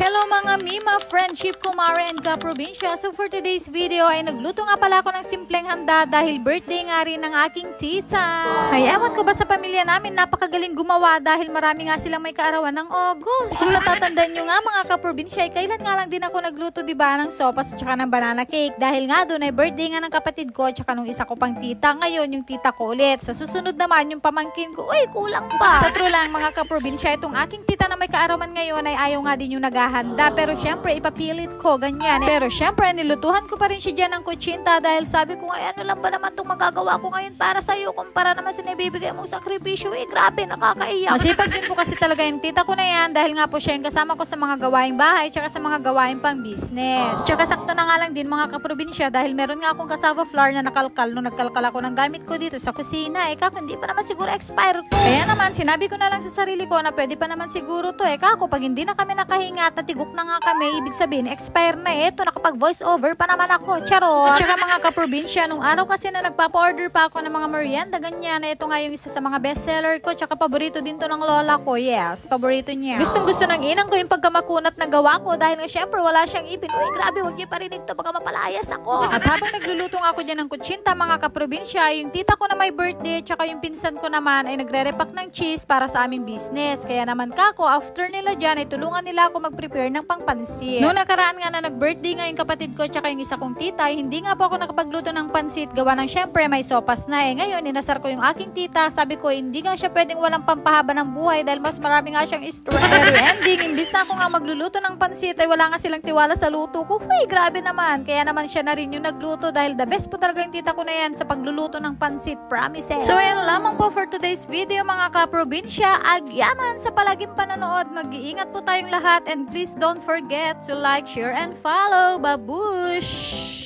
Hello mga Mima, friendship, kumare, and ka-probinsya. So for today's video ay nagluto nga pala ako ng simpleng handa dahil birthday nga rin ng aking tita. Ay ewan ko ba sa pamilya namin, napakagaling gumawa dahil marami nga silang may kaarawan ng August. Kung natatandaan nyo nga mga ka-probinsya, ay kailan nga lang din ako nagluto diba ng sopas at saka ng banana cake dahil nga doon ay birthday nga ng kapatid ko at saka nung isa ko pang tita. Ngayon yung tita ko ulit. Sa susunod naman yung pamangkin ko, uy kulang pa. Sa true lang mga ka-probinsya, itong aking tita na may kaarawan ngayon ay ayaw nga din yung naghahanda. Pero syempre, ipapilit ko, ganyan. Pero syempre, nilutuhan ko pa rin siya dyan ng kutsinta dahil sabi ko, ay ano lang ba naman itong magagawa ko ngayon para sa'yo kumpara naman sa nabibigay mong sakripisyo. Eh, grabe, nakakaiyak. Masipag din po kasi talaga yung tita ko na yan dahil nga po siya yung kasama ko sa mga gawaing bahay tsaka sa mga gawaing pang business. Tsaka sakto na nga lang din mga kaprobinsya dahil meron nga akong cassava flour na nakalkal nung nagkalkal ako ng gamit ko dito sa kusina. Kako, hindi pa naman siguro expire to. Kaya naman, sinabi ko na lang sa sarili ko na pwede pa naman siguro to. Kako, pag hindi na kami nakahinga at natigok na nga kami, ibig sabihin, expire na eh. Ito, nakapag voice over pa naman ako. Charot! At saka mga kaprobinsya, nung araw kasi na nagpapa-order pa ako ng mga merienda, ganyan. Ito nga yung isa sa mga bestseller ko. Tsaka paborito din to ng lola ko. Yes, paborito niya. Gustong-gusto ng inang ko yung pagkamakunat na gawa ko dahil nga syempre wala siyang ipin. Uy, grabe, huwag niyo parinig to. Baka mapalayas ako. At habang nagluluto ako dyan ng kutsinta, mga kaprobinsya, yung tita ko na may birthday, tsaka yung pinsan ko naman ay nagre-repack ng cheese para sa aming business. Kaya naman kako, after nila dyan, ay tulungan nila ako mag-prepare ng pangpansit. Noong nakaraan nga na nag-birthday nga yung kapatid ko tsaka yung isa kong tita, hindi nga po ako nakapagluto ng pansit. Gawa ng syempre may sopas na eh. Ngayon, inasar ko yung aking tita. Sabi ko, hindi nga siya pwedeng walang pampahaba ng buhay dahil mas marami nga siyang strawberry ending. Imbis na ako nga magluluto ng pansit ay wala nga silang tiwala sa luto ko. Uy, grabe naman. Kaya naman siya na rin yung nagluto dahil the best po talaga yung tita ko na yan sa pagluluto ng pansit. Promises. So, ayan lamang po for today's video mga kaprobinsya. Agyaman sa palaging panonood. Mag-iingat po tayong lahat and please don't forget to like, share, and follow. Babush!